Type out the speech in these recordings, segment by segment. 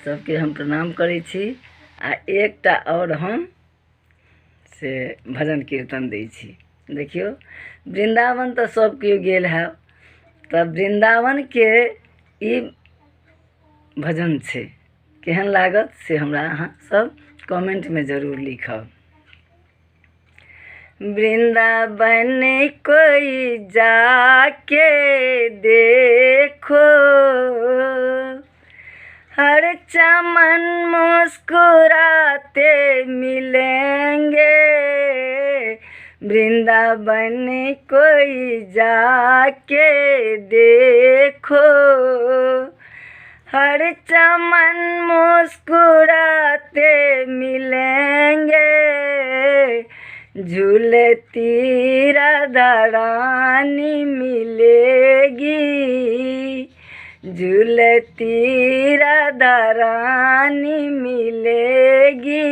सबके हम प्रणाम करै छी। आ एकटा और हम से भजन कीर्तन दै छी। देखियो वृंदावन तो सब केओ गेल है, तब वृंदावन के ई भजन छे, केहन लागत से हमरा अहाँ सब कमेंट में जरूर लिखब। वृंदावन कोई जाके देखो, हर चमन मुस्कुराते मिलेंगे। वृंदावन कोई जाके देखो, हर चमन मुस्कुराते मिलेंगे। झूलती राधा रानी मिलेगी, झूलती राधा रानी मिलेगी।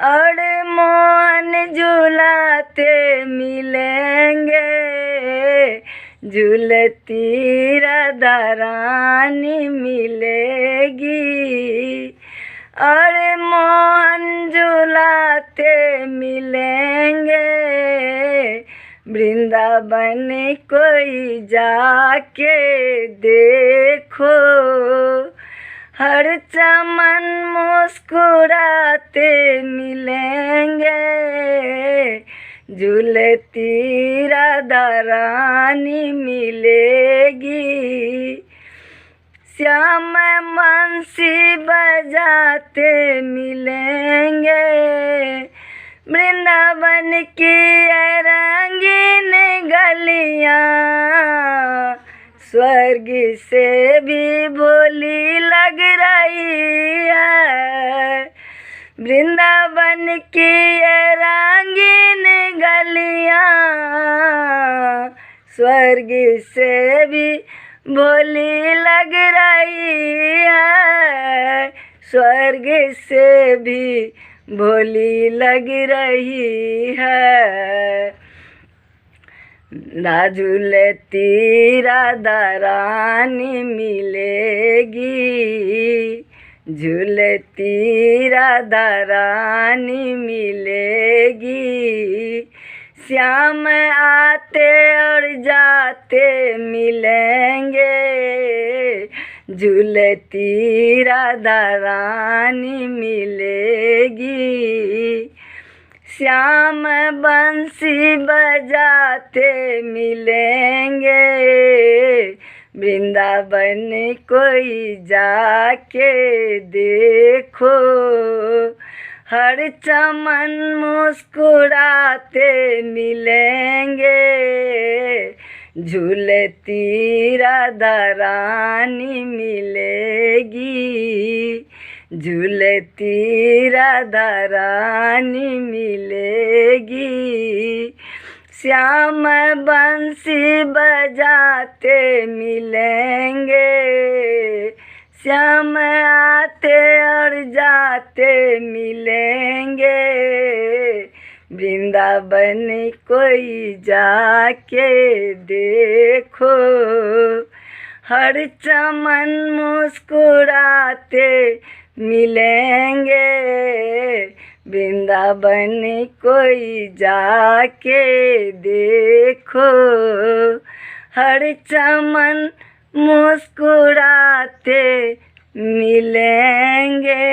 और मोहन झूलाते मिलेंगे, झूलती राधा रानी मिलेगी। और मोहन झूलाते मिलेंगे। वृंदावन कोई जाके देखो, हर चमन मुस्कुराते मिलेंगे। झूलती राधा रानी मिलेगी, श्याम बंसी बजाते मिलेंगे। वृंदावन की रंगीन गलियां स्वर्ग से भी भोली लग रही है। वृंदावन की रंगीन गलियां स्वर्ग से भी भोली लग रही है, स्वर्ग से भी भोली लग रही है। झूलती राधा रानी मिलेगी, झूलती राधा रानी मिलेगी। श्याम आते और जाते मिलेंगे, झूलती राधा रानी मिलेगी। श्याम बंसी बजाते मिलेंगे। वृंदावन कोई जाके देखो, हर चमन मुस्कुराते मिलेंगे। झूलती राधा रानी मिलेगी, झूलती राधा रानी मिलेगी। श्याम बंसी बजाते मिलेंगे, श्याम आते और जाते मिलेंगे। वृंदावन कोई जाके देखो, हर चमन मुस्कुराते मिलेंगे। वृंदावन कोई जाके देखो, हर चमन मुस्कुराते मिलेंगे।